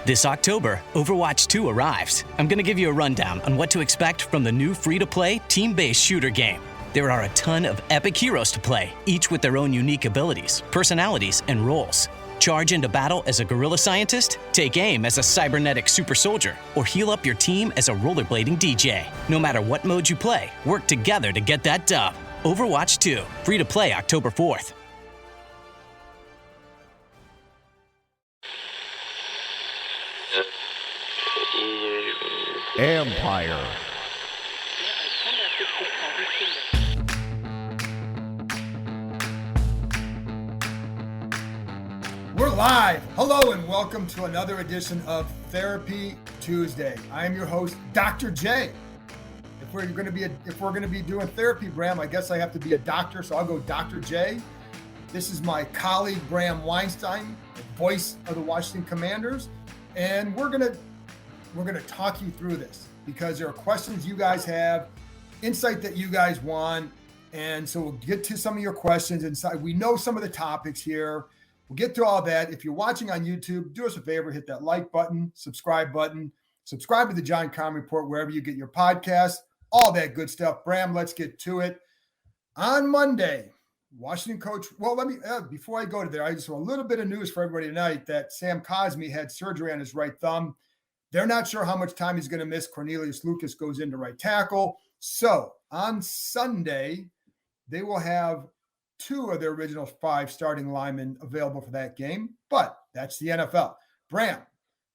This October, Overwatch 2 arrives. I'm going to give you a rundown on what to expect from the new free-to-play, team-based shooter game. There are a ton of epic heroes to play, each with their own unique abilities, personalities, and roles. Charge into battle as a guerrilla scientist, take aim as a cybernetic super soldier, or heal up your team as a rollerblading DJ. No matter what mode you play, work together to get that dub. Overwatch 2, free-to-play October 4th. Empire. We're live. Hello and welcome to another edition of Therapy Tuesday. I am your host, Dr. J. If we're going to be doing therapy, Bram, I guess I have to be a doctor, so I'll go Dr. J. This is my colleague Bram Weinstein, the voice of the Washington Commanders, and we're going to talk you through this because there are questions you guys have, insight that you guys want, and so we'll get to some of your questions inside. We know some of the topics here. We'll get to all that. If you're watching on YouTube, do us a favor, hit that like button, subscribe to the John Keim Report wherever you get your podcasts, all that good stuff. Bram, let's get to it. On Monday, Washington coach, before I go to there, I just want a little bit of news for everybody tonight that Sam Cosmi had surgery on his right thumb. They're not sure how much time he's going to miss. Cornelius Lucas goes into right tackle. So on Sunday, they will have two of their original five starting linemen available for that game, but that's the NFL. Bram,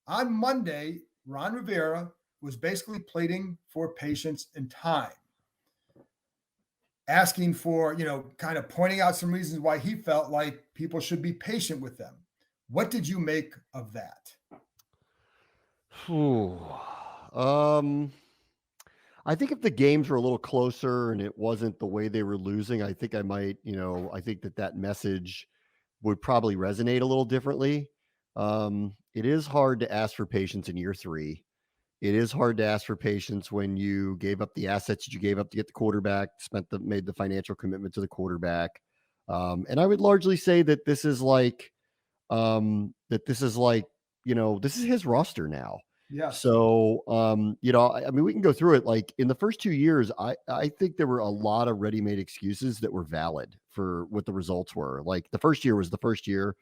on Monday, Ron Rivera was basically pleading for patience and time, asking for, kind of pointing out some reasons why he felt like people should be patient with them. What did you make of that? I think if the games were a little closer and it wasn't the way they were losing, I think I might, I think that message would probably resonate a little differently. It is hard to ask for patience in year 3. It is hard to ask for patience when you gave up the assets that you gave up to get the quarterback, made the financial commitment to the quarterback. And I would largely say that this is this is his roster now. Yeah. So, we can go through it. Like in the first 2 years, I think there were a lot of ready-made excuses that were valid for what the results were. Like the first year was the first year.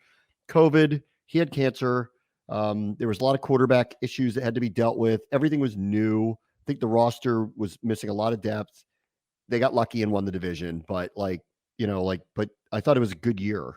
COVID, he had cancer. There was a lot of quarterback issues that had to be dealt with. Everything was new. I think the roster was missing a lot of depth. They got lucky and won the division, but but I thought it was a good year.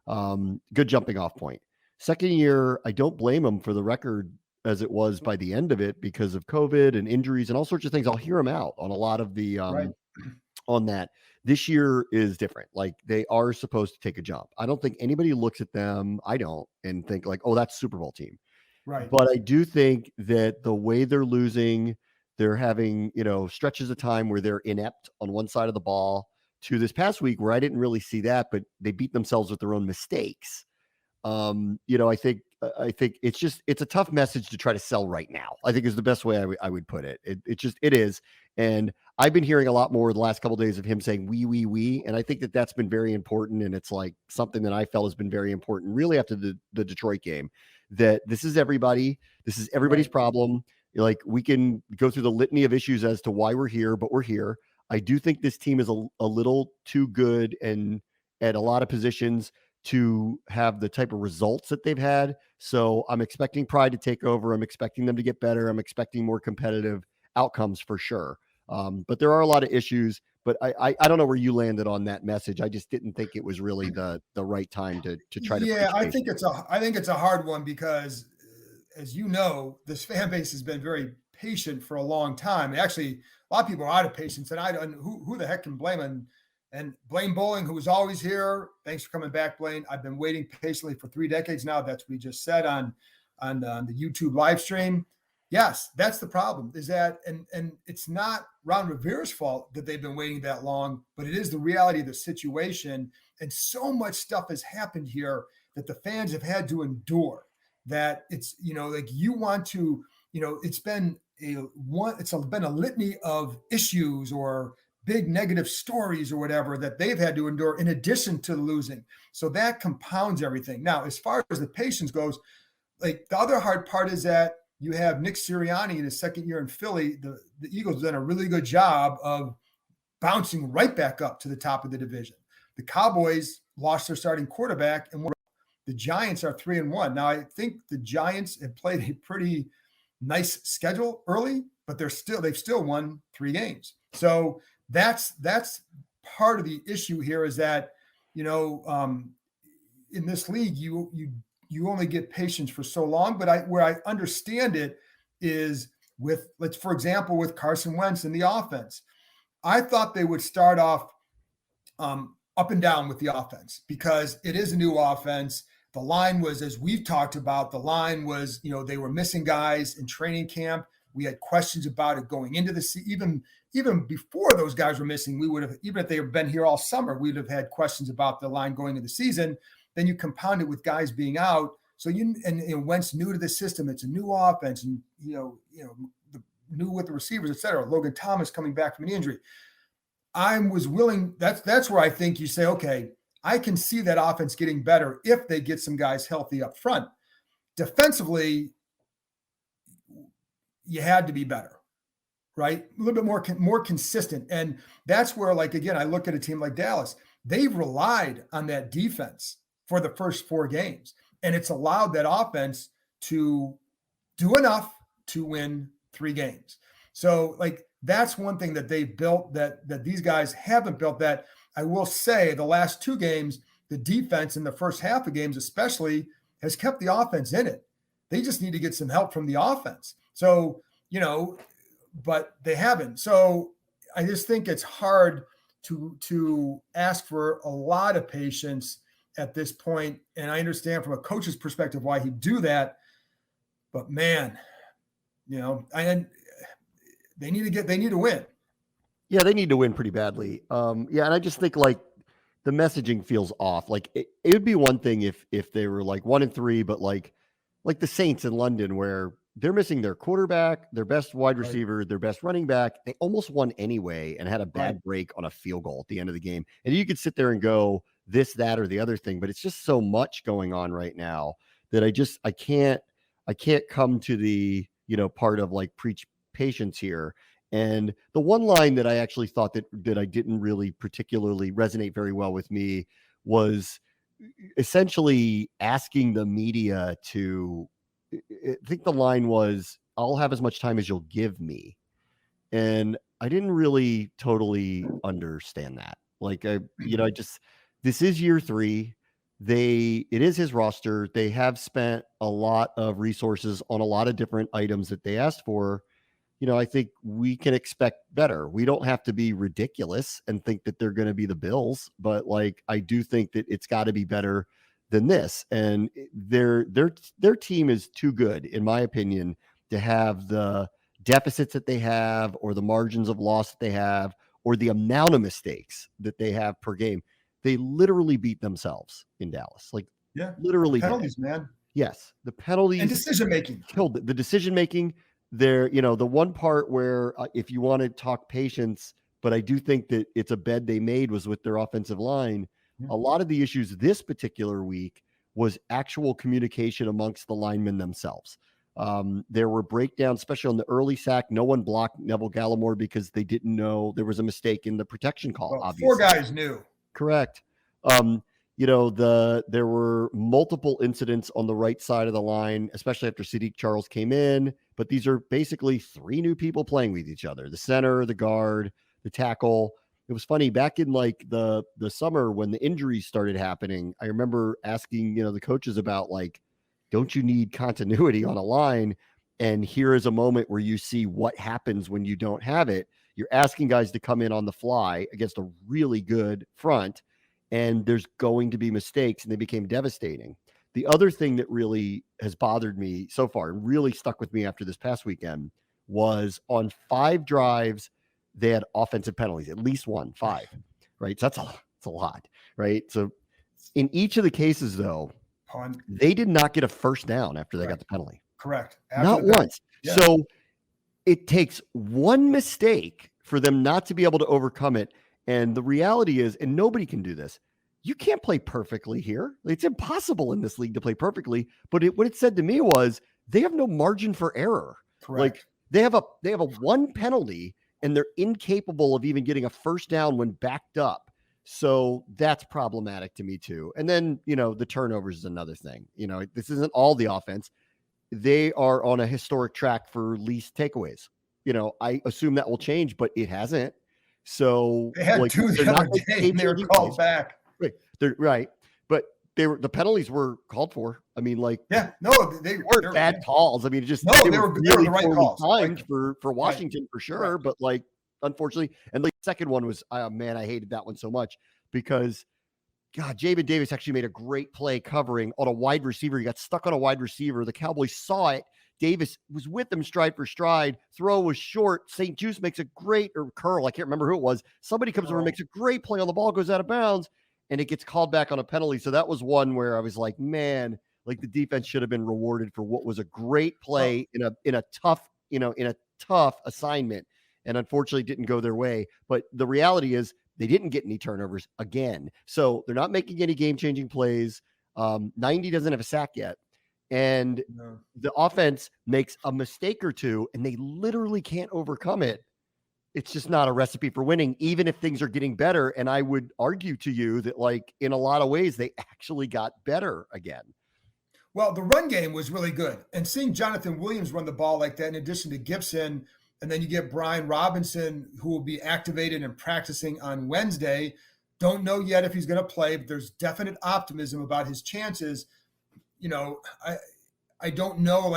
Good jumping off point. Second year, I don't blame him for the record as it was by the end of it because of COVID and injuries and all sorts of things. I'll hear him out on a lot of the on that. This year is different. Like they are supposed to take a jump. I don't think anybody looks at them. I don't and think like, oh, that's Super Bowl team. Right. But I do think that the way they're losing, they're having, stretches of time where they're inept on one side of the ball to this past week where I didn't really see that, but they beat themselves with their own mistakes. I think it's a tough message to try to sell right now, I think is the best way I would put it. It is. And I've been hearing a lot more the last couple of days of him saying we. And I think that's been very important. And it's like something that I felt has been very important really after the Detroit game, that this is everybody's problem. Like we can go through the litany of issues as to why we're here, but we're here. I do think this team is a little too good and at a lot of positions to have the type of results that they've had. So I'm expecting Pride to take over. I'm expecting them to get better. I'm expecting more competitive outcomes for sure. But there are a lot of issues, but I don't know where you landed on that message. I just didn't think it was really the right time to try to. Yeah, I think it's a hard one because as you know, this fan base has been very patient for a long time. Actually, a lot of people are out of patience, and who the heck can blame them? And Blaine Bowling, who was always here, thanks for coming back, Blaine. I've been waiting patiently for 3 decades now. That's what we just said on the YouTube live stream. Yes, that's the problem. Is that and it's not Ron Rivera's fault that they've been waiting that long, but it is the reality of the situation. And so much stuff has happened here that the fans have had to endure. That it's it's been a litany of issues or big negative stories or whatever that they've had to endure in addition to losing. So that compounds everything. Now, as far as the patience goes, like the other hard part is that you have Nick Sirianni in his second year in Philly. The Eagles have done a really good job of bouncing right back up to the top of the division. The Cowboys lost their starting quarterback, and the Giants are 3-1. Now, I think the Giants have played a pretty nice schedule early, but they've still won 3 games. So that's part of the issue here is that, in this league, you only get patience for so long. But where I understand it is for example, with Carson Wentz in the offense. I thought they would start off up and down with the offense because it is a new offense. The line was, as we've talked about, they were missing guys in training camp. We had questions about it going into the season. Even before those guys were missing, we would have, even if they had been here all summer, we'd have had questions about the line going into the season. Then you compound it with guys being out. So and Wentz new to the system. It's a new offense, and new with the receivers, et cetera. Logan Thomas coming back from an injury. I was willing. That's where I think you say, okay, I can see that offense getting better if they get some guys healthy up front. Defensively, you had to be better, right? A little bit more consistent. And that's where, like, again, I look at a team like Dallas. They've relied on that defense for the first 4 games. And it's allowed that offense to do enough to win 3 games. So, like, that's one thing that they've built that these guys haven't built. That I will say the last 2 games, the defense in the first half of games especially has kept the offense in it. They just need to get some help from the offense. So, but they haven't. So I just think it's hard to ask for a lot of patience at this point. And I understand from a coach's perspective why he'd do that. But man, and they need to win. Yeah, they need to win pretty badly. And I just think like the messaging feels off. Like it would be one thing if they were like 1-3, but like the Saints in London where they're missing their quarterback, their best wide receiver, right, their best running back. They almost won anyway and had a bad break on a field goal at the end of the game. And you could sit there and go this, that, or the other thing, but it's just so much going on right now that I can't come to the, part of like preach patience here. And the one line that I actually thought that I didn't really particularly resonate very well with me was essentially asking the media to, I think the line was, I'll have as much time as you'll give me. And I didn't really totally understand that. Like, this is year 3. It is his roster. They have spent a lot of resources on a lot of different items that they asked for. I think we can expect better. We don't have to be ridiculous and think that they're going to be the Bills, but like, I do think that it's got to be better than this. And their team is too good, in my opinion, to have the deficits that they have, or the margins of loss that they have, or the amount of mistakes that they have per game. They literally beat themselves in Dallas. Like, literally penalties, man. Yes, the penalties and decision making killed it. The decision making. There, the one part where if you want to talk patience, but I do think that it's a bed they made was with their offensive line. Yeah. A lot of the issues this particular week was actual communication amongst the linemen themselves. There were breakdowns, especially on the early sack. No one blocked Neville Gallimore because they didn't know there was a mistake in the protection call. Well, obviously, 4 guys knew. Correct. There were multiple incidents on the right side of the line, especially after Sadiq Charles came in. But these are basically 3 new people playing with each other: the center, the guard, the tackle. It was funny back in like the summer when the injuries started happening. I remember asking, the coaches about like, don't you need continuity on a line? And here is a moment where you see what happens when you don't have it. You're asking guys to come in on the fly against a really good front, and there's going to be mistakes, and they became devastating. The other thing that really has bothered me so far and really stuck with me after this past weekend was on 5 drives, they had offensive penalties, at least 5, right? So that's a lot, right? So in each of the cases, though, they did not get a first down after they got the penalty. Correct. Not once. Yeah. So it takes one mistake for them not to be able to overcome it. And the reality is, and nobody can do this, you can't play perfectly here. It's impossible in this league to play perfectly. But what it said to me was they have no margin for error. Correct. Like they have a one penalty and they're incapable of even getting a first down when backed up. So that's problematic to me too. And then, the turnovers is another thing. This isn't all the offense. They are on a historic track for least takeaways. I assume that will change, but it hasn't. So they had two the other day and they were called back. Right. They're right. But the penalties were called for. I mean, they weren't bad calls. I mean, they were really the right calls timed for Washington for sure. Right. But unfortunately, and the second one was, man, I hated that one so much because God, Jamin Davis actually made a great play covering on a wide receiver. He got stuck on a wide receiver. The Cowboys saw it. Davis was with them stride for stride. Throw was short. St. Juice makes a great, or Curl, I can't remember who it was. Somebody comes over and makes a great play on the ball, goes out of bounds, and it gets called back on a penalty. So that was one where I was like, man, the defense should have been rewarded for what was a great play in a tough assignment, and unfortunately didn't go their way. But the reality is they didn't get any turnovers again. So they're not making any game-changing plays. 90 doesn't have a sack yet. And the offense makes a mistake or two, and they literally can't overcome it. It's just not a recipe for winning, even if things are getting better. And I would argue to you that, in a lot of ways, they actually got better again. Well, the run game was really good. And seeing Jonathan Williams run the ball like that, in addition to Gibson, and then you get Brian Robinson, who will be activated and practicing on Wednesday. Don't know yet if he's going to play, but there's definite optimism about his chances. I don't know,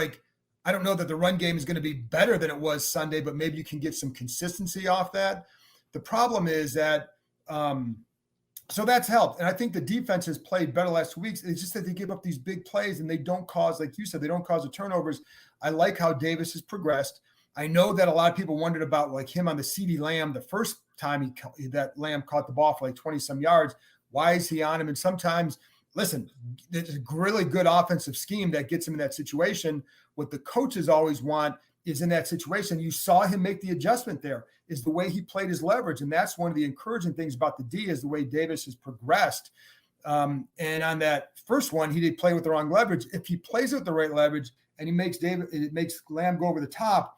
I don't know that the run game is going to be better than it was Sunday, but maybe you can get some consistency off that. The problem is that, so that's helped. And I think the defense has played better last 2 weeks. It's just that they give up these big plays and they don't cause, like you said, they don't cause the turnovers. I like how Davis has progressed. I know that a lot of people wondered about him on the CeeDee Lamb the first time that Lamb caught the ball for 20 some yards. Why is he on him? And sometimes, listen, it's a really good offensive scheme that gets him in that situation. What the coaches always want is in that situation. You saw him make the adjustment there, is the way he played his leverage. And that's one of the encouraging things about the D is the way Davis has progressed. And on that first one, he did play with the wrong leverage. If he plays with the right leverage and it makes Lamb go over the top,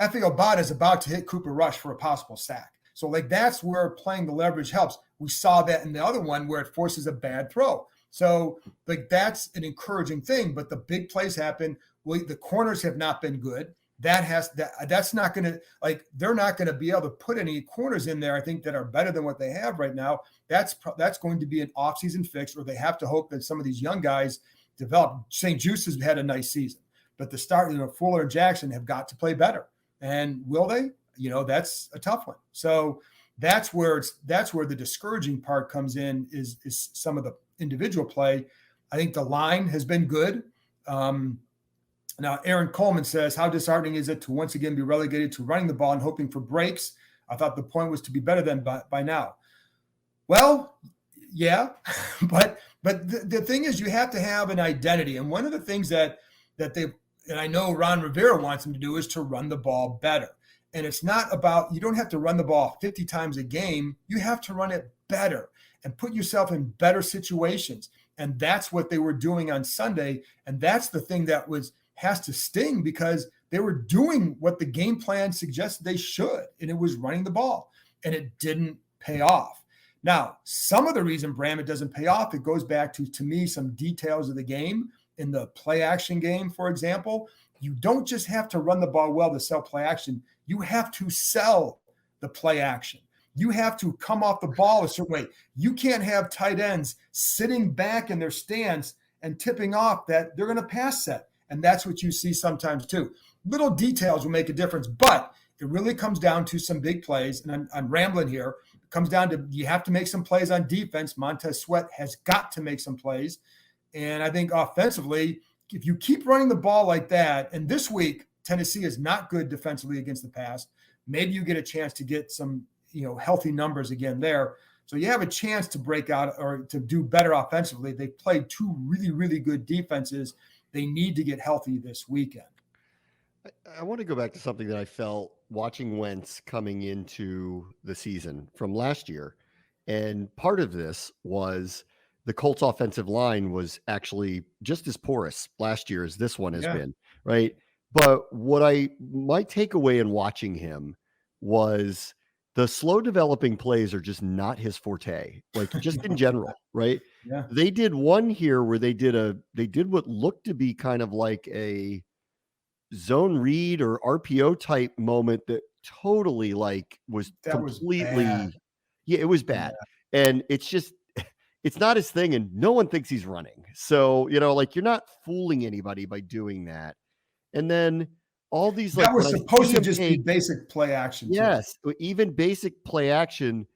Efe Obada is about to hit Cooper Rush for a possible sack. So that's where playing the leverage helps. We saw that in the other one where it forces a bad throw. So that's an encouraging thing, but the big plays happen. The corners have not been good. That's not going to, they're not going to be able to put any corners in there, I think, that are better than what they have right now. That's going to be an offseason fix, or they have to hope that some of these young guys develop. St. Juice has had a nice season, but the start, Fuller and Jackson have got to play better. And will they? That's a tough one. So that's where the discouraging part comes in is some of the individual play. I think the line has been good. Now, Aaron Coleman says, how disheartening is it to once again be relegated to running the ball and hoping for breaks? I thought the point was to be better than by now. Well, yeah, but the thing is, you have to have an identity. And one of the things that I know Ron Rivera wants them to do is to run the ball better. And it's not about, you don't have to run the ball 50 times a game. You have to run it better and put yourself in better situations. And that's what they were doing on Sunday. And that's the thing that has to sting, because they were doing what the game plan suggested they should, and it was running the ball, and it didn't pay off. Now, some of the reason, Bram, it doesn't pay off, it goes back to me, some details of the game. In the play action game, for example, you don't just have to run the ball well to sell play action. You have to sell the play action. You have to come off the ball a certain way. You can't have tight ends sitting back in their stance and tipping off that they're going to pass set. And that's what you see sometimes too. Little details will make a difference, but it really comes down to some big plays. And I'm rambling here. It comes down to, you have to make some plays on defense. Montez Sweat has got to make some plays. And I think offensively, if you keep running the ball like that, and this week, Tennessee is not good defensively against the pass, maybe you get a chance to get some, healthy numbers again there. So you have a chance to break out or to do better offensively. They played two really, really good defenses. They need to get healthy this weekend. I want to go back to something that I felt watching Wentz coming into the season from last year. And part of this was the Colts offensive line was actually just as porous last year as this one has been, right? But my takeaway in watching him was the slow developing plays are just not his forte, like just in general, right? Yeah. They did one here where they did what looked to be kind of like a zone read or RPO type moment that totally was completely, yeah, it was bad. And it's just, it's not his thing and no one thinks he's running. So, you're not fooling anybody by doing that. And then all these, that was supposed to just be basic play action. Yes. Even basic play action,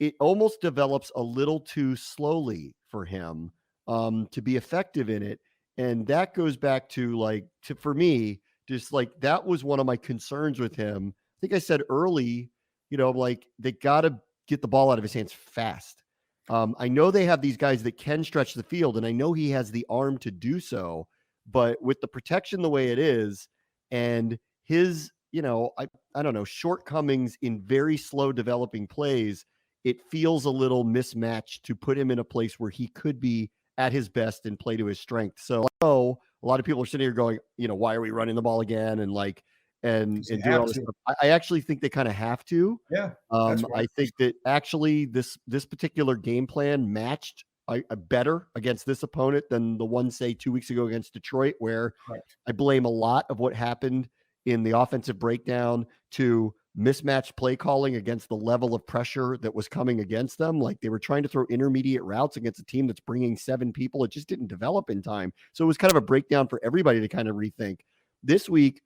it almost develops a little too slowly for him to be effective in it. And that goes back to for me, just that was one of my concerns with him. I think I said early, they got to get the ball out of his hands fast. I know they have these guys that can stretch the field, and I know he has the arm to do so, but with the protection the way it is and his, I don't know, shortcomings in very slow developing plays, it feels a little mismatched to put him in a place where he could be at his best and play to his strength. So I know a lot of people are sitting here going, why are we running the ball again? And doing all this stuff. I actually think they kind of have to. Yeah. I think that actually this particular game plan matched better against this opponent than the one, say, 2 weeks ago against Detroit, where I blame a lot of what happened in the offensive breakdown to mismatched play calling against the level of pressure that was coming against them. Like they were trying to throw intermediate routes against a team that's bringing 7 people. It just didn't develop in time. So it was kind of a breakdown for everybody to kind of rethink. This week,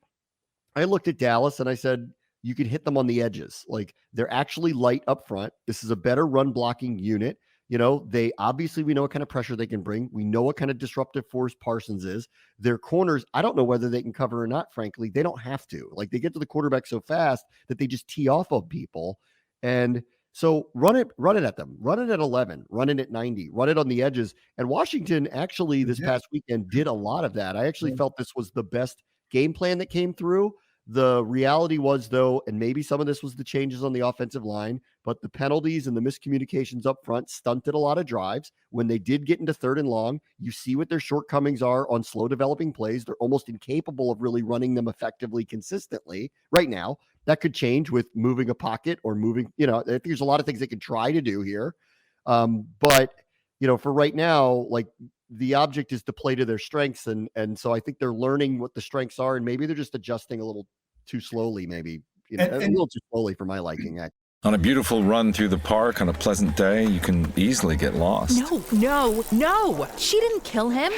I looked at Dallas and I said, you could hit them on the edges. Like they're actually light up front. This is a better run blocking unit. We know what kind of pressure they can bring. We know what kind of disruptive force Parsons is. Their corners, I don't know whether they can cover or not, frankly. They don't have to. Like they get to the quarterback so fast that they just tee off of people. And so run it at them. Run it at 11. Run it at 90. Run it on the edges. And Washington actually this past weekend did a lot of that. I actually felt this was the best game plan that came through. The reality was, though, and maybe some of this was the changes on the offensive line, but the penalties and the miscommunications up front stunted a lot of drives. When they did get into 3rd and long, you see what their shortcomings are on slow developing plays. They're almost incapable of really running them effectively consistently right now. That could change with moving a pocket or moving, I think there's a lot of things they could try to do here. But, for right now, the object is to play to their strengths. And so I think they're learning what the strengths are, and maybe they're just adjusting a little too slowly, maybe a little too slowly for my liking. On a beautiful run through the park on a pleasant day, you can easily get lost. No. She didn't kill him.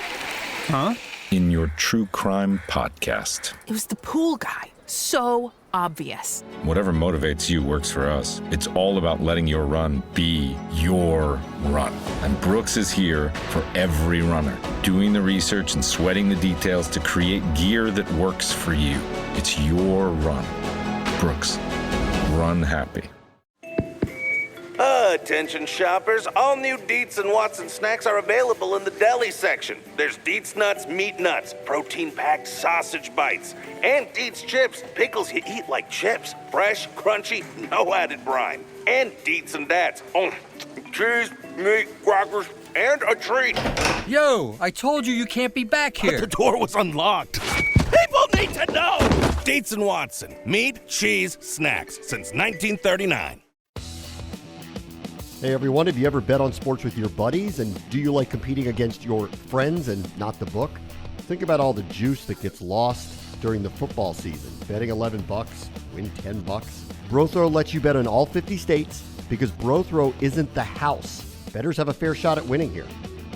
Huh? In your true crime podcast. It was the pool guy. So obvious. Whatever motivates you works for us. It's all about letting your run be your run. And Brooks is here for every runner, doing the research and sweating the details to create gear that works for you. It's your run. Brooks, run happy. Attention shoppers, all new Dietz and Watson snacks are available in the deli section. There's Dietz Nuts Meat Nuts, protein-packed sausage bites, and Dietz Chips, pickles you eat like chips. Fresh, crunchy, no added brine. And Dietz and Dats, cheese, meat, crackers, and a treat. Yo, I told you can't be back here. The door was unlocked. People need to know! Dietz and Watson, meat, cheese, snacks, since 1939. Hey everyone, have you ever bet on sports with your buddies, and do you like competing against your friends and not the book? Think about all the juice that gets lost during the football season. Betting $11, win $10. BroThrow lets you bet in all 50 states because BroThrow isn't the house. Bettors have a fair shot at winning here.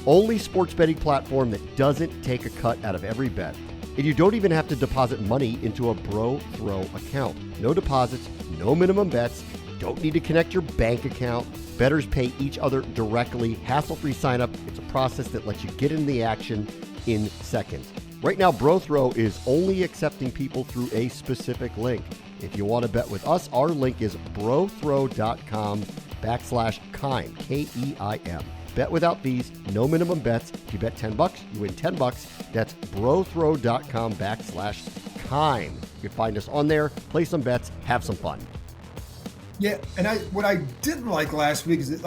Only sports betting platform that doesn't take a cut out of every bet. And you don't even have to deposit money into a BroThrow account. No deposits, no minimum bets, don't need to connect your bank account. Bettors pay each other directly, hassle-free sign-up. It's a process that lets you get into the action in seconds. Right now, BroThrow is only accepting people through a specific link. If you want to bet with us, our link is brothrow.com/Keim, Keim. Bet without fees, no minimum bets. If you bet $10, you win $10. That's brothrow.com/Keim. You can find us on there, play some bets, have some fun. Yeah, and what I didn't like last week is that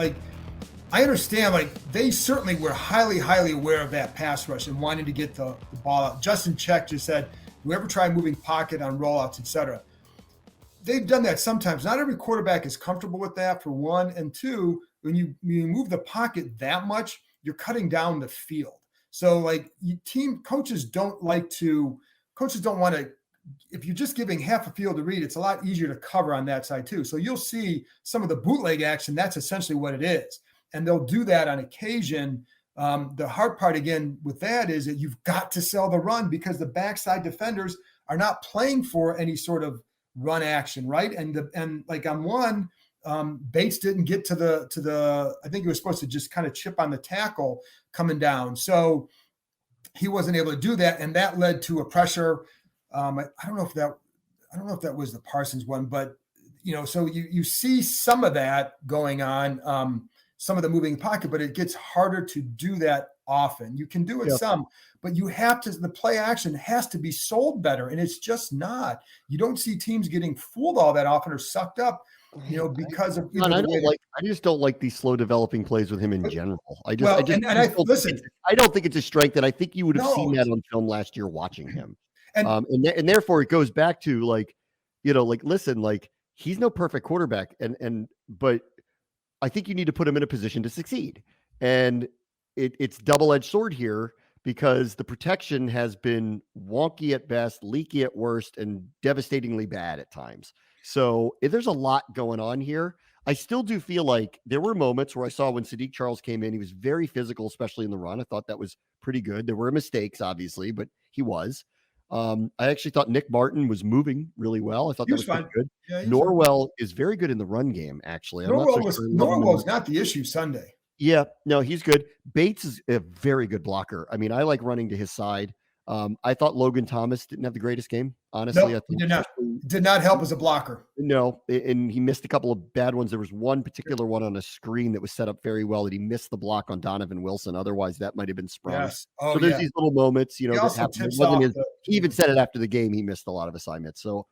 I understand, like, they certainly were highly, highly aware of that pass rush and wanting to get the ball out. Justin Check just said, "Do you ever try moving pocket on rollouts, etc.?" They've done that sometimes. Not every quarterback is comfortable with that, for one. And two, when you move the pocket that much, you're cutting down the field. So, like, coaches don't want to, if you're just giving half a field to read, it's a lot easier to cover on that side too. So you'll see some of the bootleg action. That's essentially what it is. And they'll do that on occasion. The hard part, again, with that is that you've got to sell the run because the backside defenders are not playing for any sort of run action, right? And like on one, Bates didn't get to the. I think he was supposed to just kind of chip on the tackle coming down, so he wasn't able to do that, and that led to a pressure. I don't know if that was the Parsons one, but so you see some of that going on. Some of the moving pocket, but it gets harder to do that often. You can do it some, but the play action has to be sold better. And it's just not. You don't see teams getting fooled all that often or sucked up, because of I just don't like these slow developing plays with him in general. I don't think it's a strength, and I think you would have seen that on film last year watching him. And therefore it goes back to listen, he's no perfect quarterback, but I think you need to put him in a position to succeed. And it's double-edged sword here because the protection has been wonky at best, leaky at worst, and devastatingly bad at times. So there's a lot going on here. I still do feel like there were moments where I saw when Sadiq Charles came in, he was very physical, especially in the run. I thought that was pretty good. There were mistakes, obviously, but he was. I actually thought Nick Martin was moving really well. I thought that was pretty good. Yeah, Norwell is very good in the run game, actually. Norwell's not the issue Sunday. Yeah, no, he's good. Bates is a very good blocker. I mean, I like running to his side. I thought Logan Thomas didn't have the greatest game, honestly. Nope, he did not help as a blocker. No, and he missed a couple of bad ones. There was one particular one on a screen that was set up very well that he missed the block on Donovan Wilson. Otherwise, that might have been sprung. Yes. So there's these little moments, that happen. He even said it after the game. He missed a lot of assignments. So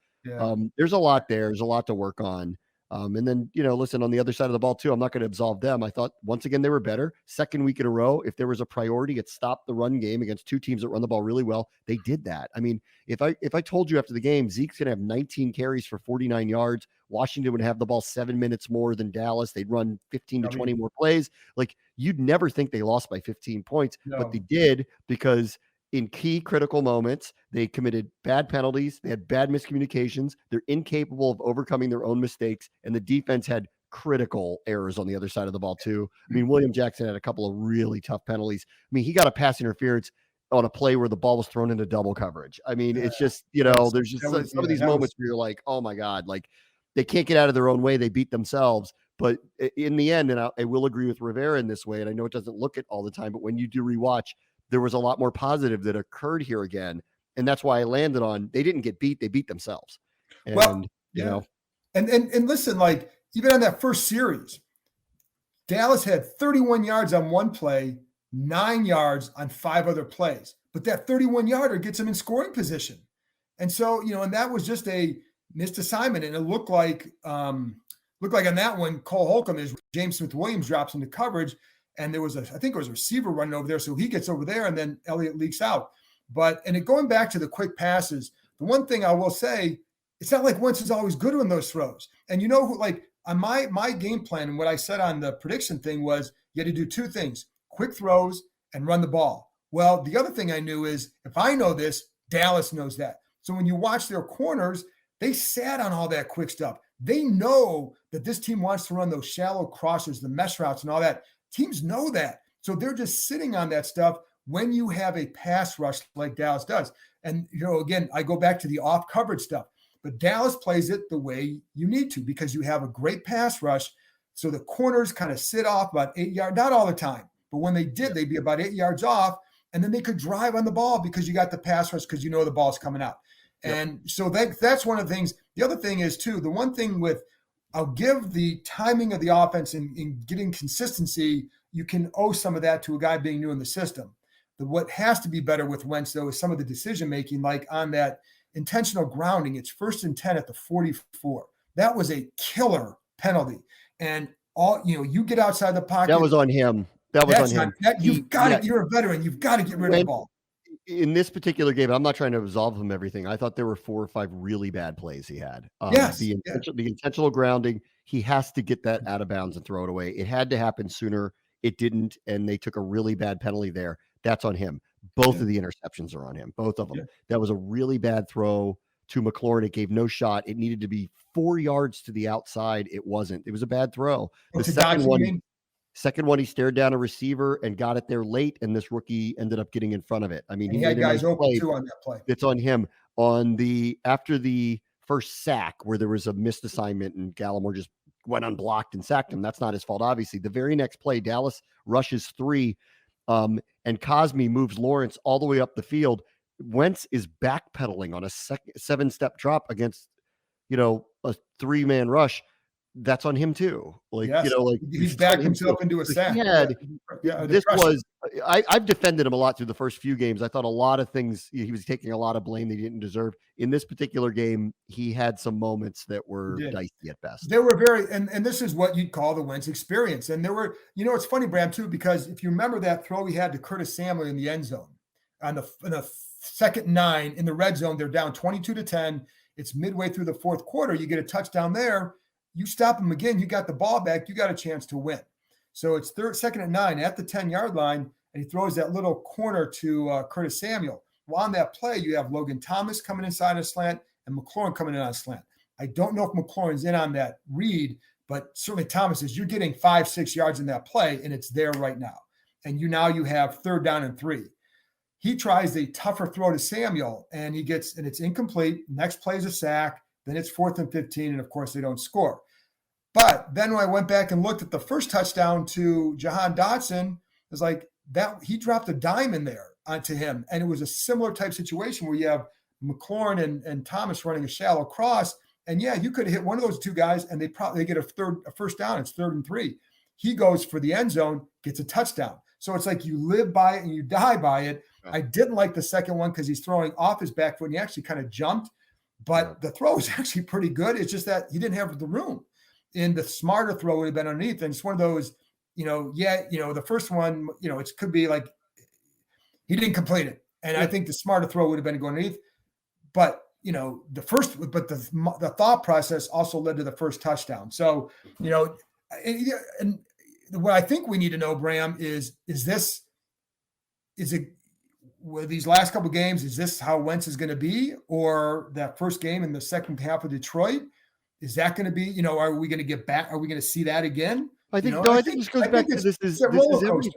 there's a lot there. There's a lot to work on. And then, listen, on the other side of the ball too, I'm not going to absolve them. I thought once again, they were better. Second week in a row, if there was a priority, it stopped the run game against two teams that run the ball really well. They did that. I mean, if I told you after the game, Zeke's going to have 19 carries for 49 yards, Washington would have the ball 7 minutes more than Dallas. They'd run 15 to 20 more plays. Like, you'd never think they lost by 15 points, but they did because in key critical moments, they committed bad penalties. They had bad miscommunications. They're incapable of overcoming their own mistakes. And the defense had critical errors on the other side of the ball too. I mean, William Jackson had a couple of really tough penalties. I mean, he got a pass interference on a play where the ball was thrown into double coverage. I mean, it's just, there's just some of these moments where you're like, oh my God, like they can't get out of their own way. They beat themselves. But in the end, and I will agree with Rivera in this way, and I know it doesn't look it all the time, but when you do rewatch, there was a lot more positive that occurred here again. And that's why I landed on, they didn't get beat. They beat themselves. And, And listen, like, even on that first series, Dallas had 31 yards on one play, 9 yards on 5 other plays. But that 31-yarder gets them in scoring position. And so, and that was just a missed assignment. And it looked like on that one, Cole Holcomb is James Smith-Williams drops into coverage. And there was I think it was a receiver running over there. So he gets over there and then Elliott leaks out. Going back to the quick passes, the one thing I will say, it's not like Wentz is always good on those throws. And on my game plan, and what I said on the prediction thing was you had to do two things: quick throws and run the ball. Well, the other thing I knew is if I know this, Dallas knows that. So when you watch their corners, they sat on all that quick stuff. They know that this team wants to run those shallow crosses, the mesh routes and all that. Teams know that. So they're just sitting on that stuff when you have a pass rush like Dallas does. And, again, I go back to the off coverage stuff, but Dallas plays it the way you need to because you have a great pass rush. So the corners kind of sit off about 8 yards, not all the time, but when they did, they'd be about 8 yards off, and then they could drive on the ball because you got the pass rush because the ball's coming out. Yep. And so that's one of the things. The other thing is, too, the one thing I'll give the timing of the offense in getting consistency. You can owe some of that to a guy being new in the system. What has to be better with Wentz, though, is some of the decision-making, like on that intentional grounding. It's 1st and 10 at the 44. That was a killer penalty. And you get outside the pocket. That was on him. That was on him. You've got to. You're a veteran. You've got to get rid of the ball. In this particular game, I'm not trying to absolve him everything. I thought there were 4 or 5 really bad plays he had. The intentional grounding, he has to get that out of bounds and throw it away. It had to happen sooner. It didn't, and they took a really bad penalty there. That's on him. Both of the interceptions are on him. Both of them. That was a really bad throw to McLaurin. It gave no shot. It needed to be 4 yards to the outside. It wasn't. It was a bad throw. The second one, he stared down a receiver and got it there late, and this rookie ended up getting in front of it. I mean, he had guys open too on that play. It's on him. After the first sack where there was a missed assignment and Gallimore just went unblocked and sacked him. That's not his fault, obviously. The very next play, Dallas rushes 3, and Cosme moves Lawrence all the way up the field. Wentz is backpedaling on a 7-step drop against, a 3-man rush. That's on him too. He's backed himself into a sack. I've defended him a lot through the first few games. I thought a lot of things, he was taking a lot of blame that he didn't deserve. In this particular game, he had some moments that were dicey at best. They were and this is what you'd call the Wentz experience. And there were, it's funny, Bram, too, because if you remember that throw he had to Curtis Samuel in the end zone in the 2nd and 9 in the red zone, they're down 22-10. It's midway through the 4th quarter. You get a touchdown there. You stop him again, you got the ball back, you got a chance to win. So it's 2nd and 9 at the 10-yard line, and he throws that little corner to Curtis Samuel. Well, on that play, you have Logan Thomas coming inside a slant and McLaurin coming in on a slant. I don't know if McLaurin's in on that read, but certainly Thomas is. You're getting 5-6 yards in that play, and it's there right now. And you have 3rd down and 3. He tries a tougher throw to Samuel, and it's incomplete. Next play is a sack. Then it's 4th and 15, and of course they don't score. But then when I went back and looked at the first touchdown to Jahan Dotson, it was like that he dropped a dime in there onto him. And it was a similar type situation where you have McLaurin and Thomas running a shallow cross. And you could have hit one of those 2 guys and they get a first down. It's 3rd and 3. He goes for the end zone, gets a touchdown. So it's like you live by it and you die by it. I didn't like the second one because he's throwing off his back foot and he actually kind of jumped. But the throw was actually pretty good. It's just that he didn't have the room. And the smarter throw would have been underneath. And it's one of those, the first one, it could be like he didn't complete it. And I think the smarter throw would have been going underneath. But, the thought process also led to the first touchdown. So, and what I think we need to know, Bram, is it with these last couple of games, is this how Wentz is going to be? Or that first game in the second half of Detroit? Is that going to be, are we going to get back? Are we going to see that again? I think this goes back to this is everything.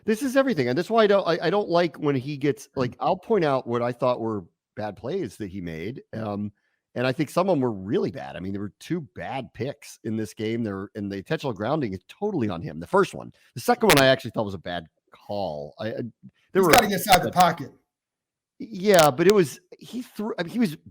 This is everything. And that's why I don't like when he gets I'll point out what I thought were bad plays that he made. And I think some of them were really bad. I mean, there were 2 bad picks in this game. And the intentional grounding is totally on him. The first one, the second one, I actually thought was a bad call. He's got to get inside the pocket. Yeah, but he was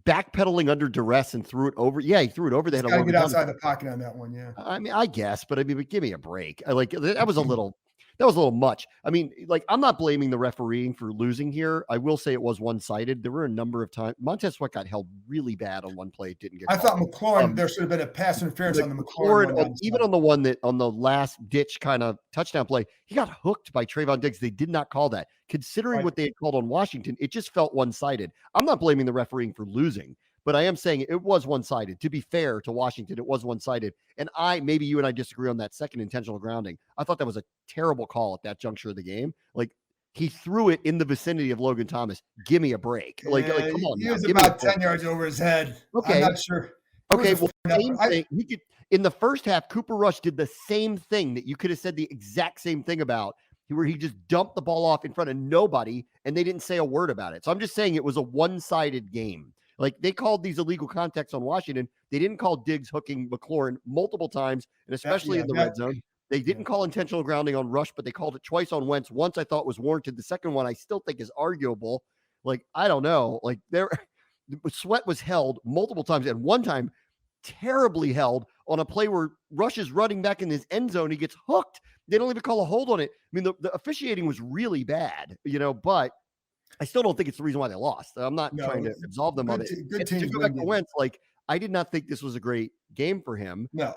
backpedaling under duress and threw it over. Yeah, he threw it over. They had to get outside the pocket on that one. Yeah, I mean, I guess, but give me a break. That was a little much. I mean, I'm not blaming the refereeing for losing here. I will say it was one-sided. There were a number of times Montez Sweat got held really bad on one play. It didn't get. I thought McLaurin. There should have been a pass interference on the McLaurin. Even on the one on the last ditch kind of touchdown play, he got hooked by Trayvon Diggs. They did not call that. Considering what they had called on Washington, it just felt one-sided. I'm not blaming the refereeing for losing, but I am saying it was one-sided. To be fair to Washington, it was one-sided. And maybe you and I disagree on that second intentional grounding. I thought that was a terrible call at that juncture of the game. He threw it in the vicinity of Logan Thomas. Give me a break. Come on. He was about 10 yards over his head. Okay. I'm not sure. Okay. Well, in the first half, Cooper Rush did the same thing that you could have said the exact same thing about, where he just dumped the ball off in front of nobody and they didn't say a word about it. So I'm just saying it was a one-sided game. They called these illegal contacts on Washington. They didn't call Diggs hooking McLaurin multiple times, and especially in the red zone. They didn't call intentional grounding on Rush, but they called it twice on Wentz. Once I thought was warranted. The second one I still think is arguable. I don't know. Sweat was held multiple times, and one time terribly held on a play where Rush is running back in his end zone. He gets hooked. They don't even call a hold on it. I mean, the officiating was really bad, but I still don't think it's the reason why they lost. I'm not trying to absolve them of it. Good team. To go back to Wentz, I did not think this was a great game for him. No.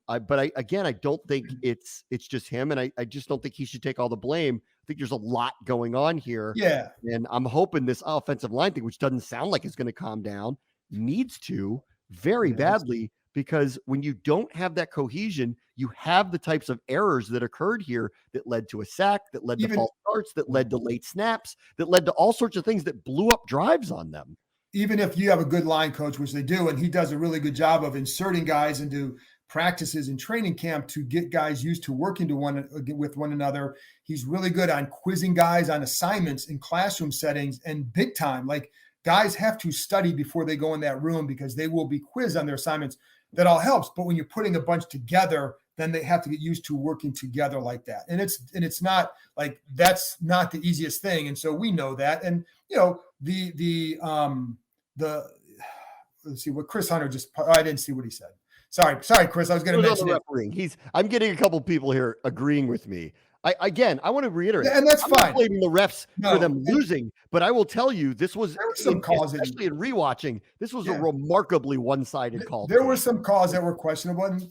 I don't think it's just him, and I just don't think he should take all the blame. I think there's a lot going on here. Yeah. And I'm hoping this offensive line thing, which doesn't sound like it's going to calm down, needs to very badly, because when you don't have that cohesion, you have the types of errors that occurred here that led to a sack, that led to false starts, that led to late snaps, that led to all sorts of things that blew up drives on them. Even if you have a good line coach, which they do, and he does a really good job of inserting guys into practices and training camp to get guys used to working with one another. He's really good on quizzing guys on assignments in classroom settings, and big time. Like, guys have to study before they go in that room because they will be quizzed on their assignments. That all helps. But when you're putting a bunch together, then they have to get used to working together like that. And it's not like, that's not the easiest thing. And so we know that. And, you know, let's see what Chris Hunter I didn't see what he said. Sorry, Chris. I was going to mention it. I'm getting a couple people here agreeing with me. I want to reiterate, and that's I'm fine. not blaming the refs for them losing, but I will tell you, this was some calls, especially in rewatching. This was a remarkably one-sided call. There were some calls that were questionable, and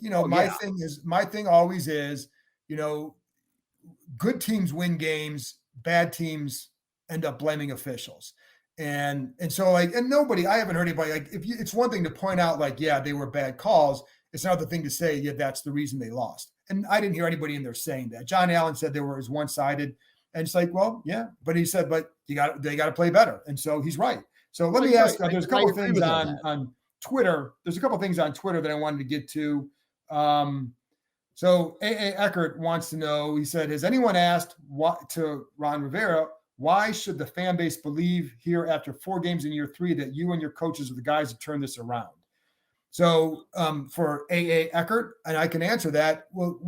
my thing always is, good teams win games, bad teams end up blaming officials, and so I haven't heard anybody it's one thing to point out they were bad calls. It's another thing to say that's the reason they lost. And I didn't hear anybody in there saying that. John Allen said it was one-sided, and it's like, well, yeah, but he said, but they got to play better, and so he's right. So let me ask. There's a couple of things on Twitter. There's a couple of things on Twitter that I wanted to get to. So A.A. Eckert wants to know. He said, has anyone asked to Ron Rivera, why should the fan base believe here after 4 games in year 3 that you and your coaches are the guys to turn this around? So for A.A. Eckert, and I can answer that, well,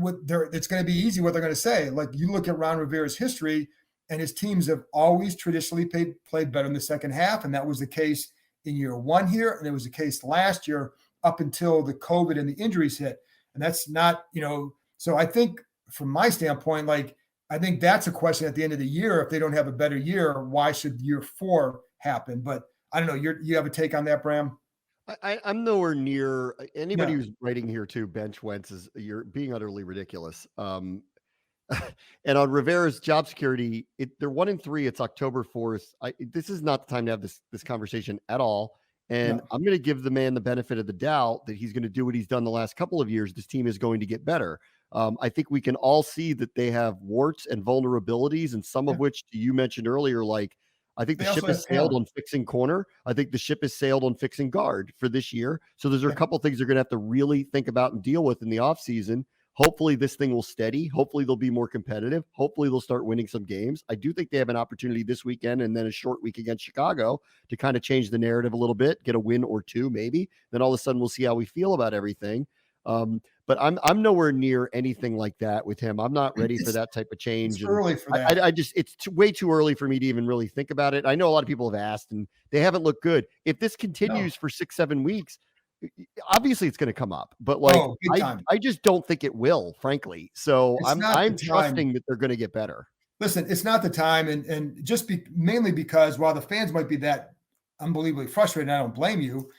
it's going to be easy what they're going to say. Like, you look at Ron Rivera's history, and his teams have always traditionally played better in the second half, and that was the case in year 1 here, and it was the case last year up until the COVID and the injuries hit. And that's not, so I think from my standpoint, I think that's a question at the end of the year. If they don't have a better year, why should year 4 happen? But I don't know. You have a take on that, Bram? I'm nowhere near anybody who's writing here too. Bench Wentz you're being utterly ridiculous. And on Rivera's job security, they're 1-3. It's October 4th. This is not the time to have this conversation at all. And I'm going to give the man the benefit of the doubt that he's going to do what he's done the last couple of years. This team is going to get better. I think we can all see that they have warts and vulnerabilities, and some of which you mentioned earlier, I think the ship has sailed on fixing corner. I think the ship has sailed on fixing guard for this year. So there's a couple of things they're going to have to really think about and deal with in the offseason. Hopefully this thing will steady. Hopefully they'll be more competitive. Hopefully they'll start winning some games. I do think they have an opportunity this weekend and then a short week against Chicago to kind of change the narrative a little bit, get a win or 2 maybe. Then all of a sudden we'll see how we feel about everything. But I'm nowhere near anything like that with him. I'm not ready for that type of change. It's early for that. It's way too early for me to even really think about it. I know a lot of people have asked and they haven't looked good. If this continues for 6-7 weeks, obviously it's going to come up, but I just don't think it will, frankly. So I'm trusting that they're going to get better. Listen, it's not the time. And just mainly because while the fans might be that unbelievably frustrated, I don't blame you.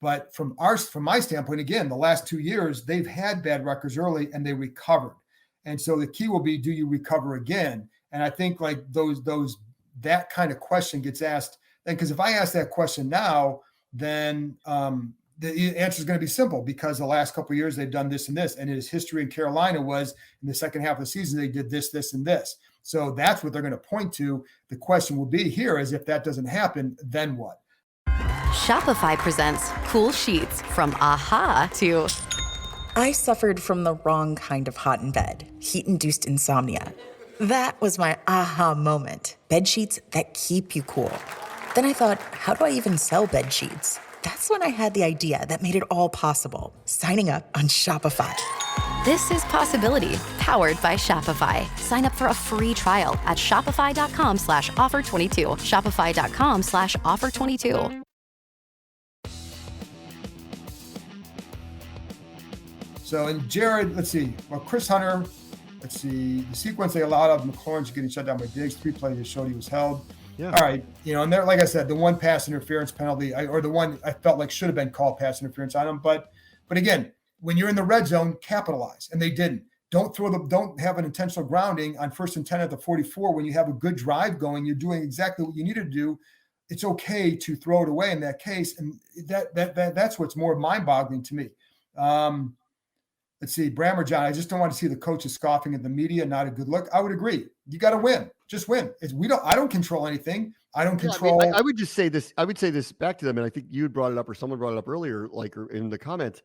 But from my standpoint, again, the last 2 years, they've had bad records early and they recovered. And so the key will be, do you recover again? And I think that kind of question gets asked. And because if I ask that question now, then the answer is going to be simple, because the last couple of years they've done this and this. And his history in Carolina was in the second half of the season, they did this, this, and this. So that's what they're going to point to. The question will be here is, if that doesn't happen, then what? Shopify presents cool sheets from AHA to I suffered from the wrong kind of hot in bed, heat-induced insomnia. That was my aha moment. Bed sheets that keep you cool. Then I thought, how do I even sell bed sheets? That's when I had the idea that made it all possible, signing up on Shopify. This is Possibility, powered by Shopify. Sign up for a free trial at shopify.com/offer22. Shopify.com/offer22. So, and Jared, let's see. Well, Chris Hunter, let's see. The sequence they allowed of McLaurin's getting shut down by Diggs. 3 plays that showed he was held. Yeah. All right. And there, like I said, the one pass interference penalty, or the one I felt like should have been called pass interference on him. But again, when you're in the red zone, capitalize, and they didn't. Don't have an intentional grounding on 1st and 10 at the 44 when you have a good drive going. You're doing exactly what you needed to do. It's okay to throw it away in that case, and that's what's more mind-boggling to me. Let's see, Bram or John. I just don't want to see the coaches scoffing at the media. Not a good look. I would agree. You got to win. Just win. I don't control anything. I don't control. I would just say this. I would say this back to them, and I think you had brought it up, or someone brought it up earlier, like in the comments.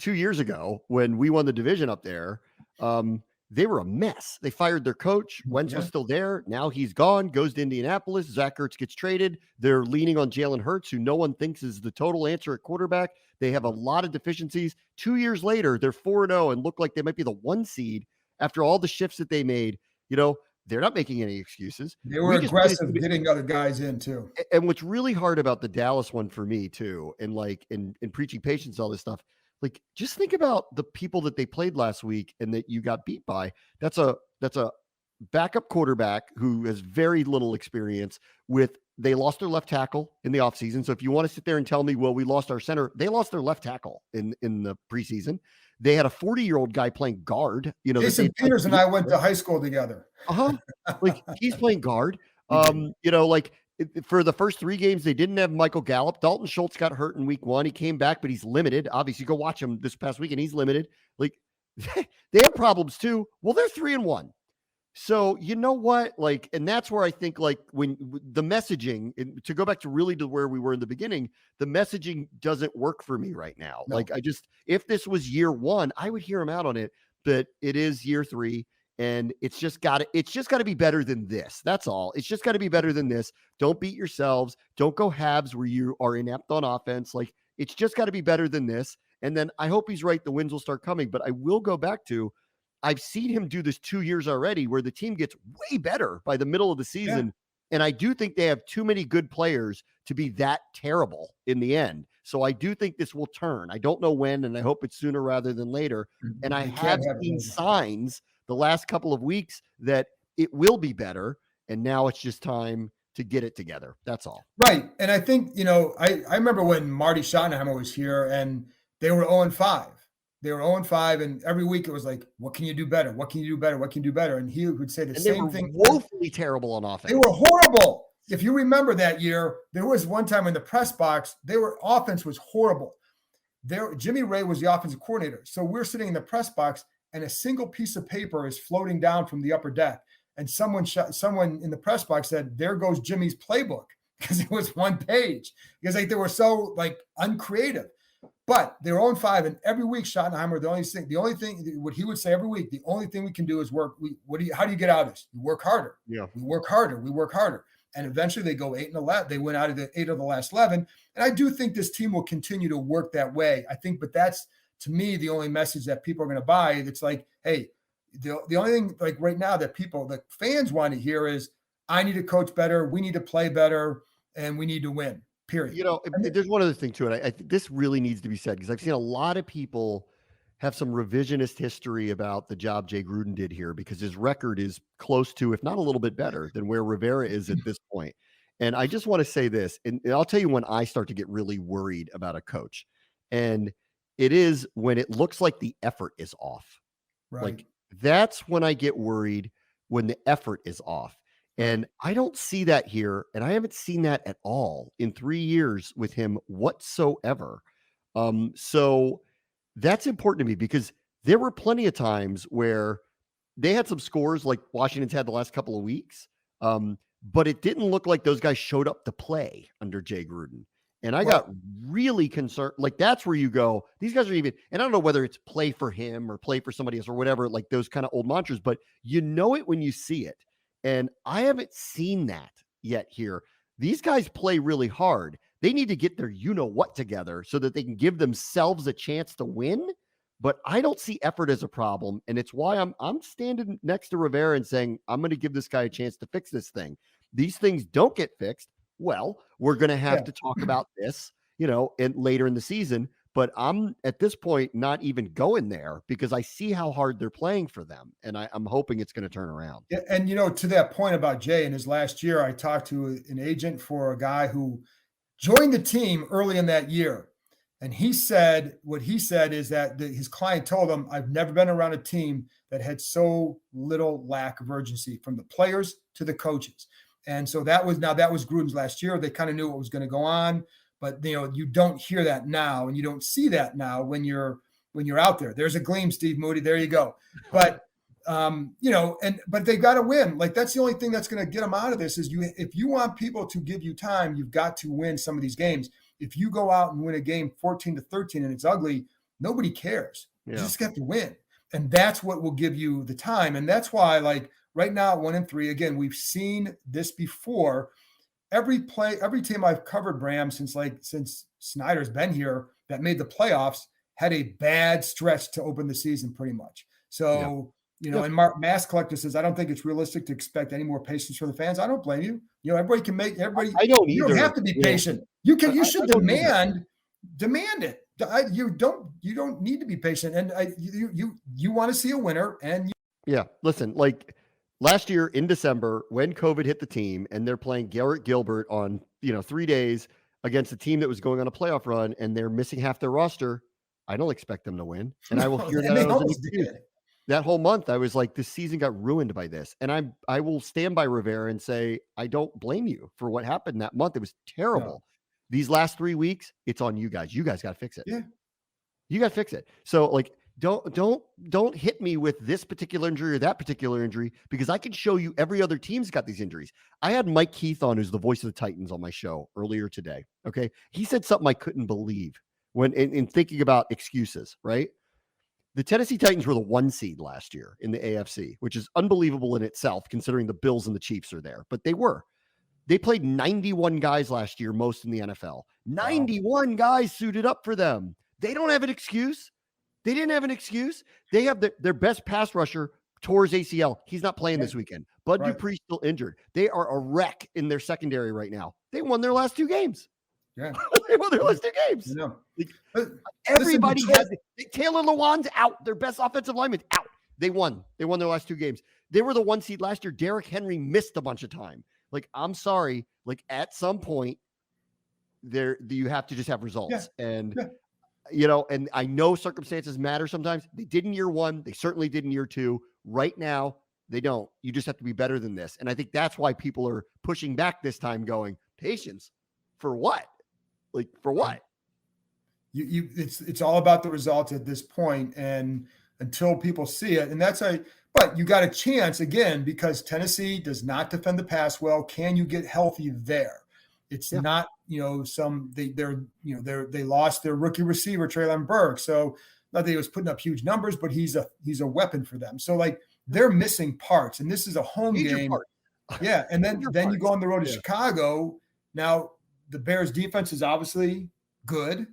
2 years ago, when we won the division up there, they were a mess. They fired their coach. Wentz was still there. Now he's gone, goes to Indianapolis. Zach Ertz gets traded. They're leaning on Jalen Hurts, who no one thinks is the total answer at quarterback. They have a lot of deficiencies. 2 years later, they're 4-0 and look like they might be the 1 seed after all the shifts that they made. They're not making any excuses. They were aggressive getting other guys in too. And what's really hard about the Dallas one for me too, and like in preaching patience, all this stuff, like just think about the people that they played last week and that you got beat by. That's a backup quarterback who has very little experience with. They lost their left tackle in the offseason. So if you want to sit there and tell me, well, we lost our center, they lost their left tackle in the preseason. They had a 40-year-old guy playing guard. Jason Peters and I went to high school together. Like he's playing guard. For the first 3 games, they didn't have Michael Gallup. Dalton Schultz got hurt in week 1. He came back, but he's limited. Obviously, go watch him this past week, and he's limited. Like they have problems too. Well, they're 3-1. So you know what? Like, and that's where I think like when the messaging, to go back to really to where we were in the beginning, the messaging doesn't work for me right now. No. Like if this was year 1, I would hear him out on it, but it is year 3. And it's just got to be better than this. That's all. It's just got to be better than this. Don't beat yourselves. Don't go halves where you are inept on offense. Like it's just got to be better than this. And then I hope he's right. The wins will start coming. But I will go back to, I've seen him do this 2 years already where the team gets way better by the middle of the season. Yeah. And I do think they have too many good players to be that terrible in the end. So I do think this will turn. I don't know when, and I hope it's sooner rather than later. And I have seen signs the last couple of weeks that it will be better. And now it's just time to get it together. That's all. Right. And I think, I remember when Marty Schottenheimer was here and they were 0-5. They were 0-5, and every week it was like, what can you do better? What can you do better? What can you do better? And he would say the same thing. They were woefully terrible on offense. They were horrible. If you remember that year, there was one time in the press box, offense was horrible. Jimmy Ray was the offensive coordinator. So we're sitting in the press box, and a single piece of paper is floating down from the upper deck. And someone in the press box said, there goes Jimmy's playbook, because it was 1 page. Because they were so uncreative. But they're 0-5, and every week Schottenheimer, the only thing, what he would say every week, the only thing we can do is work. How do you get out of this? You work harder. Yeah. We work harder. And eventually they go 8-11. They went out of the 8 of the last 11. And I do think this team will continue to work that way. I think, but that's, to me, the only message that people are going to buy. It's like, hey, the only thing like right now that the fans want to hear is, I need to coach better. We need to play better, and we need to win. Period. There's one other thing to it. I think this really needs to be said, because I've seen a lot of people have some revisionist history about the job Jay Gruden did here, because his record is close to, if not a little bit better than where Rivera is at this point. And I just want to say this, and I'll tell you when I start to get really worried about a coach. And it is when it looks like the effort is off. Right. Like that's when I get worried, when the effort is off. And I don't see that here. And I haven't seen that at all in 3 years with him whatsoever. So that's important to me, because there were plenty of times where they had some scores like Washington's had the last couple of weeks. But it didn't look like those guys showed up to play under Jay Gruden. And I got really concerned. Like that's where you go, these guys are even, and I don't know whether it's play for him or play for somebody else or whatever, like those kind of old mantras, but you know it when you see it. And I haven't seen that yet here. These guys play really hard. They need to get their you-know-what together so that they can give themselves a chance to win. But I don't see effort as a problem. And it's why I'm standing next to Rivera and saying, I'm going to give this guy a chance to fix this thing. These things don't get fixed. Well, we're going to have to talk about this, and later in the season. but I'm at this point not even going there because I see how hard they're playing for them, and I'm hoping it's going to turn around. Yeah, and to that point about Jay in his last year, I talked to an agent for a guy who joined the team early in that year. And what he said is that his client told him, I've never been around a team that had so little lack of urgency from the players to the coaches. And so that was Gruden's last year. They kind of knew what was going to go on, but you don't hear that now, and you don't see that now when you're out there. There's a gleam, Steve Moody. There you go. But but they got to win. Like, that's the only thing that's going to get them out of this is if you want people to give you time, you've got to win some of these games. If you go out and win a game 14-13 and it's ugly, nobody cares. You just have to win. And that's what will give you the time. And that's why, like, right now at 1-3, again, we've seen this before. Every team I've covered, Bram, since Snyder's been here that made the playoffs had a bad stretch to open the season pretty much. So, and Mass Collector says, I don't think it's realistic to expect any more patience from the fans. I don't blame you. Everybody can make everybody. I don't either. You don't have to be patient. You should demand it. You don't need to be patient. And you want to see a winner. And listen, like last year in December when COVID hit the team and they're playing Garrett Gilbert on 3 days against a team that was going on a playoff run and they're missing half their roster, I don't expect them to win. And I will hear that. That whole month, I was like, this season got ruined by this. And I will stand by Rivera and say, I don't blame you for what happened that month. It was terrible. Yeah. These last 3 weeks, it's on you guys. You guys got to fix it. Yeah. You got to fix it. So like, don't hit me with this particular injury or that particular injury, because I can show you every other team's got these injuries. I had Mike Keith on, who's the voice of the Titans, on my show earlier today. Okay. He said something I couldn't believe when in thinking about excuses, right? The Tennessee Titans were the 1 seed last year in the AFC, which is unbelievable in itself, considering the Bills and the Chiefs are there. But they were. They played 91 guys last year, most in the NFL. 91 guys suited up for them. They don't have an excuse. They didn't have an excuse. They have their best pass rusher tore his ACL. He's not playing this weekend. Bud Dupree's still injured. They are a wreck in their secondary right now. They won their last 2 games. Yeah. They won their last 2 games. Everybody has it. Taylor Lewan's out. Their best offensive lineman's out. They won. They won their last 2 games. They were the 1 seed last year. Derrick Henry missed a bunch of time. Like, I'm sorry. Like, at some point, you have to just have results. Yeah. And, and I know circumstances matter sometimes. They did in year 1. They certainly did in year 2. Right now, they don't. You just have to be better than this. And I think that's why people are pushing back this time, going, patience for what? Like, for what? It's all about the results at this point, and until people see it, and but you got a chance again because Tennessee does not defend the pass well. Can you get healthy there? It's not, they lost their rookie receiver Treylon Burks, so not that he was putting up huge numbers, but he's a weapon for them. So like they're missing parts, and this is a home game. Yeah, and then you go on the road to Chicago. Now the Bears defense is obviously good,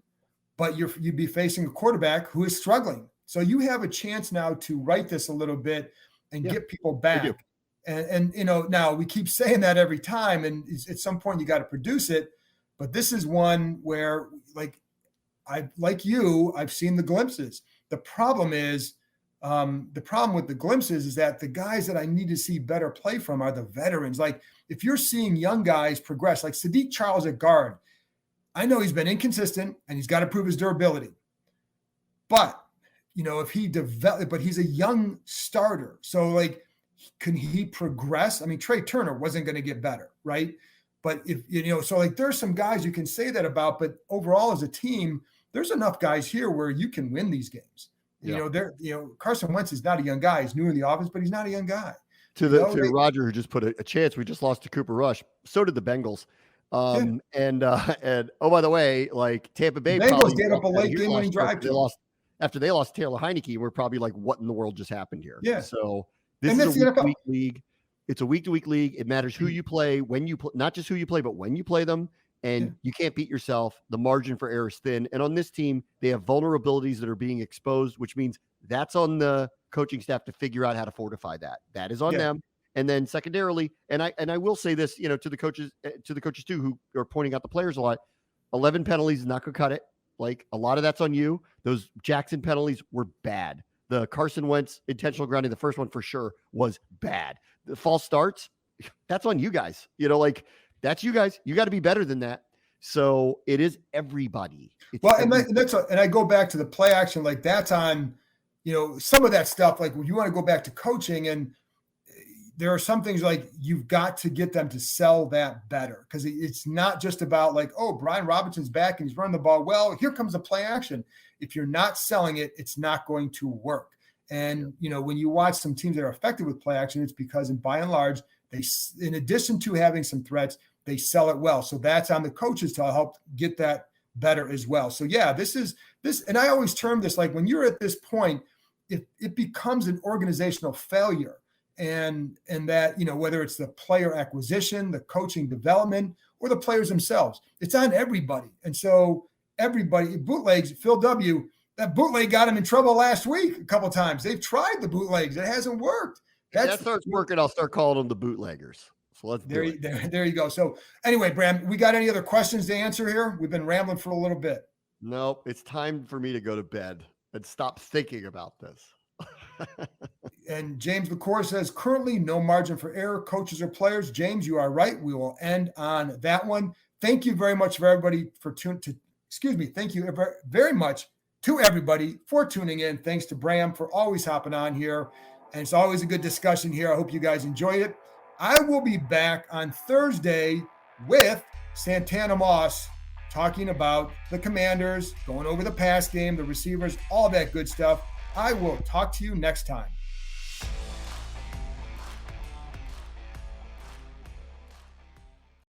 but you'd be facing a quarterback who is struggling. So you have a chance now to right this a little bit and get people back. And now we keep saying that every time, and at some point you got to produce it. But this is one where, I've seen the glimpses. The problem with the glimpses is that the guys that I need to see better play from are the veterans. Like, if you're seeing young guys progress, like Sadiq Charles at guard, I know he's been inconsistent and he's got to prove his durability. But, but he's a young starter. So, like, can he progress? I mean, Trey Turner wasn't going to get better, right? But there's some guys you can say that about, but overall as a team, there's enough guys here where you can win these games. Carson Wentz is not a young guy. He's new in the offense, but he's not a young guy. To Roger, who just put a chance, we just lost to Cooper Rush. So did the Bengals. And oh, by the way, like Tampa Bay, Bengals gave up a late game-winning drive. After they lost Taylor Heineke, we're probably like, what in the world just happened here? Yeah. So this is a week-to-week league. It's a week-to-week league. It matters who you play, when you play, not just who you play, but when you play them. And you can't beat yourself. The margin for error is thin. And on this team, they have vulnerabilities that are being exposed, which means that's on the coaching staff to figure out how to fortify that. That is on them. And then secondarily, and I will say this, to the coaches too, who are pointing out the players a lot, 11 penalties is not going to cut it. Like, a lot of that's on you. Those Jackson penalties were bad. The Carson Wentz intentional grounding, the first one for sure, was bad. The false starts, that's on you guys. Like, that's you guys. You got to be better than that. So it is everybody. And I go back to the play action. Like, that's on, some of that stuff. Like, when you want to go back to coaching, and there are some things like you've got to get them to sell that better, because it's not just about like, oh, Brian Robinson's back and he's running the ball well. Here comes the play action. If you're not selling it, it's not going to work. And, when you watch some teams that are effective with play action, it's because, by and large, they, in addition to having some threats, they sell it well. So that's on the coaches to help get that better as well. So yeah, this, and I always term this, like, when you're at this point, if it becomes an organizational failure, and that, whether it's the player acquisition, the coaching development, or the players themselves, it's on everybody. And so everybody, bootlegs, Phil W., that bootleg got him in trouble last week a couple of times. They've tried the bootlegs. It hasn't worked. If that starts working, I'll start calling them the bootleggers. So let's there you go. So anyway, Bram, we got any other questions to answer here? We've been rambling for a little bit. Nope. It's time for me to go to bed and stop thinking about this. And James McCord says, currently no margin for error, coaches or players. James, you are right. We will end on that one. Thank you very much for everybody Thank you very much to everybody for tuning in. Thanks to Bram for always hopping on here. And it's always a good discussion here. I hope you guys enjoyed it. I will be back on Thursday with Santana Moss talking about the Commanders, going over the pass game, the receivers, all that good stuff. I will talk to you next time.